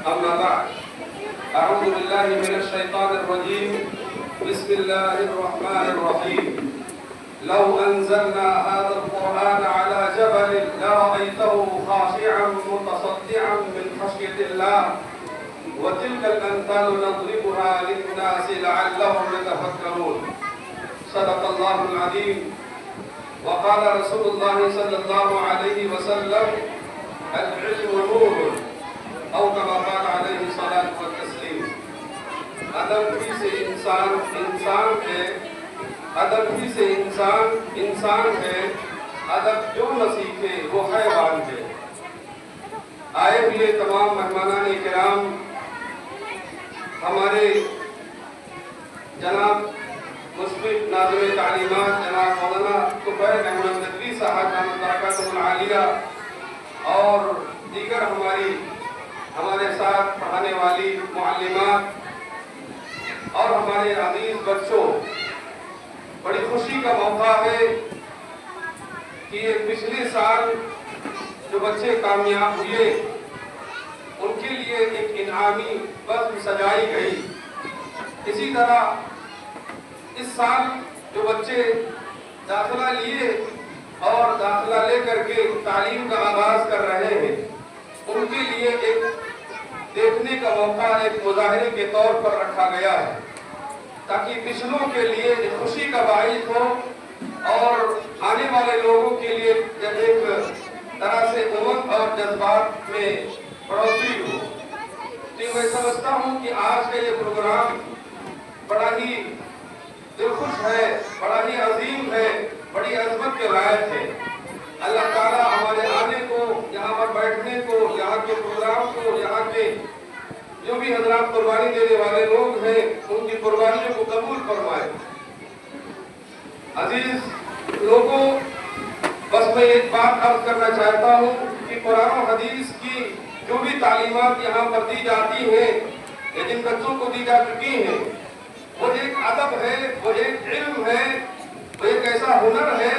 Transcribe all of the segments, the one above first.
أما بعد أعوذ بالله من الشيطان الرجيم بسم الله الرحمن الرحيم لو أنزلنا هذا القرآن على جبل لرأيته خاشعا متصدعا من خشية الله وتلك الأمثال نضربها للناس لعلهم يتفكرون صدق الله العظيم وقال رسول الله صلى الله عليه وسلم العلم نور او كما قال عليه الصلاة والتسلیم. ادب ہی سے انسان ہے، ادب ہی سے انسان ہے، ادب جو نہ سیکھے وہ حیوان ہے. آئے ہوئے تمام مہمانان کرام، ہمارے جناب مشفق ناظم تعلیمات جناب مولانا طفیل احمد ندوی صاحب دامت برکاتہ العالیہ اور دیگر ہمارے ساتھ پڑھانے والی معلمات اور ہمارے عزیز بچوں، بڑی خوشی کا موقع ہے کہ پچھلے سال جو بچے کامیاب ہوئے ان کے لیے ایک انعامی بزم سجائی گئی. اسی طرح اس سال جو بچے داخلہ لیے اور داخلہ لے کر کے تعلیم کا آغاز کر رہے ہیں ان کے لیے ایک دیکھنے کا موقع ایک مظاہرے کے طور پر رکھا گیا ہے تاکہ پچھلوں کے لیے ایک خوشی کا باعث ہو اور آنے والے لوگوں کے لیے ایک طرح سے امنگ اور جذبات میں بڑھوتری ہو. تو میں سمجھتا ہوں کہ آج کا یہ پروگرام بڑا ہی دلخوش ہے، بڑا ہی عظیم ہے، بڑی عظمت کے لائق ہے. اللہ تعالیٰ ہمارے آنے کو، یہاں پر بیٹھنے کو، یہاں کے پروگرام کو، یہاں کے جو بھی حضرات قربانی دینے والے لوگ ہیں ان کی قربانیوں کو قبول فرمائے. عزیز لوگوں، بس میں ایک بات عرض کرنا چاہتا ہوں کہ قرآن و حدیث کی جو بھی تعلیمات یہاں پر دی جاتی ہیں یا جن بچوں کو دی جا چکی ہیں وہ ایک ادب ہے، وہ ایک علم ہے، وہ ایک ایسا ہنر ہے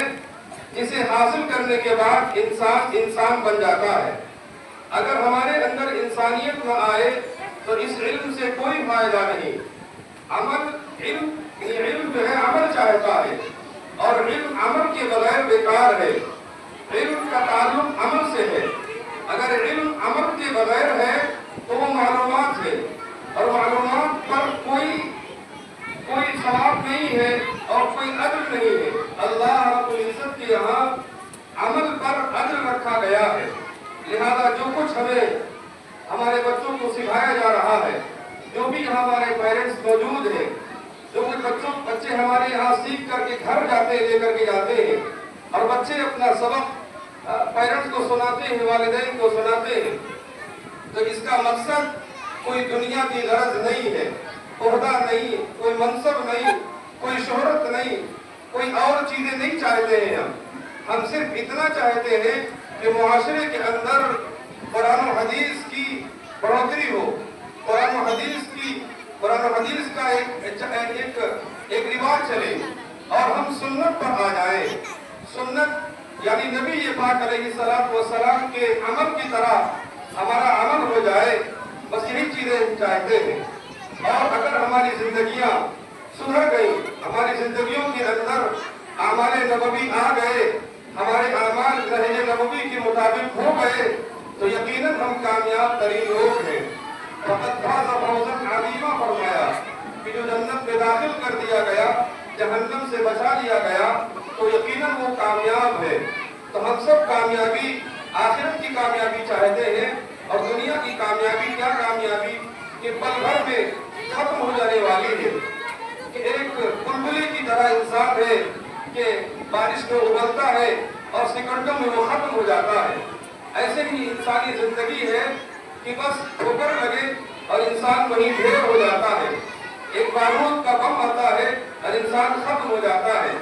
جسے حاصل کرنے کے بعد انسان بن جاتا ہے. اگر ہمارے اندر انسانیت نہ آئے تو اس علم سے کوئی فائدہ نہیں. علم جو ہے عمل چاہتا ہے اور علم عمل کے بغیر بیکار ہے. علم کا تعلق عمل سے ہے. اگر علم عمل کے بغیر ہے تو وہ معلومات ہے اور معلومات پر کوئی ثواب نہیں ہے اور کوئی اجر نہیں ہے. اللہ رب العزت کے یہاں عمل پر اجر رکھا گیا ہے. لہذا جو کچھ ہمیں ہمارے بچوں کو سکھایا جا رہا ہے، جو بھی ہمارے پیرنٹس موجود ہیں، جو کچھ بچے ہمارے یہاں سیکھ کر کے گھر جاتے لے کر کے جاتے ہیں اور بچے اپنا سبق پیرنٹس کو سناتے ہیں، والدین کو سناتے ہیں، تو اس کا مقصد کوئی دنیا کی غرض نہیں ہے، عہدہ نہیں، کوئی منصب نہیں، کوئی شہرت نہیں، کوئی اور چیزیں نہیں چاہتے ہیں. ہم صرف اتنا چاہتے ہیں کہ معاشرے کے اندر قرآن و حدیث کی بڑھوتری ہو، قرآن و حدیث کا ایک رواج چلے اور ہم سنت پر آ جائیں. سنت یعنی نبی پاک علیہ السلام کے عمل کی طرح ہمارا عمل ہو جائے. بس یہی چیزیں ہم چاہتے ہیں. اور اگر ہماری زندگیاں سدھر گئی، ہماری زندگیوں کے اندر اعمال نبوی آ گئے، ہمارے اعمال نہج نبوی کے مطابق ہو گئے تو یقیناً ہم کامیاب ترین لوگ ہیں. فقط فاز فوزا عظیما فرمایا کہ جو جنت میں داخل کر دیا گیا، جہنم سے بچا لیا گیا تو یقیناً وہ کامیاب ہے. تو ہم سب کامیابی، آخرت کی کامیابی چاہتے ہیں اور دنیا کی کامیابی کیا کامیابی کہ پل بھر میں ختم ہو جانے والی ہے. کہ ایک بلبلے کی طرح انسان ہے کہ بارش میں ابلتا ہے اور سیکنڈوں میں وہ ختم ہو جاتا ہے. ایسے ہی انسانی زندگی ہے کہ بس ٹھوکر لگے اور انسان وہیں ڈھیر ہو جاتا ہے. ایک بارود کا بم آتا ہے اور انسان ختم ہو جاتا ہے.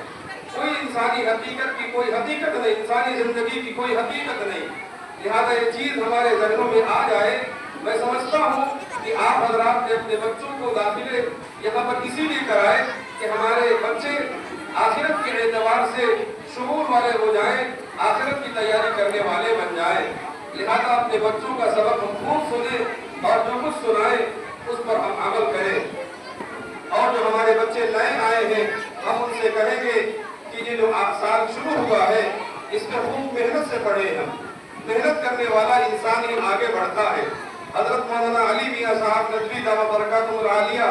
کوئی انسانی حقیقت کی کوئی حقیقت نہیں، انسانی زندگی کی کوئی حقیقت نہیں. لہذا یہ چیز ہمارے ذہنوں میں آ جائے. میں سمجھتا ہوں کہ آپ حضرات نے اپنے بچوں کو داخلے یہاں پر اسی لیے کرائے کہ ہمارے بچے آخرت کے اعتبار سے شعور والے ہو جائیں، آخرت کی تیاری کرنے والے بن جائیں. لہذا اپنے بچوں کا سبق ہم خوب سنیں اور جو کچھ سنائیں اس پر ہم عمل کریں۔ اور جو ہمارے بچے نئے آئے ہیں ہم ان سے کہیں گے کہ یہ جو سال شروع ہوا ہے اس میں خوب محنت سے پڑھے ہم۔ محنت کرنے والا انسان ہی آگے بڑھتا ہے۔ حضرت مولانا علی میاں صاحب ندوی دعوت برکاتہ العالیہ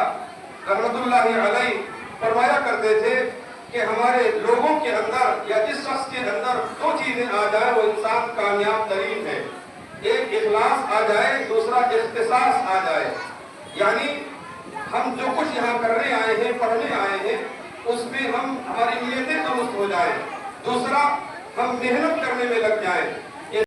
رحمت اللہ علیہ فرمایا کرتے تھے کہ ہمارے لوگوں کے اندر یا جس شخص کے اندر دو چیزیں آ جائے وہ انسان کامیاب ترین ہے۔ ایک اخلاص آ جائے، دوسرا اختصاص آ جائے۔ یعنی ہم جو کچھ یہاں کرنے آئے ہیں، پڑھنے آئے ہیں، اس میں ہماری نیتیں درست ہو جائیں۔ دوسرا ہم محنت کرنے میں لگ جائیں۔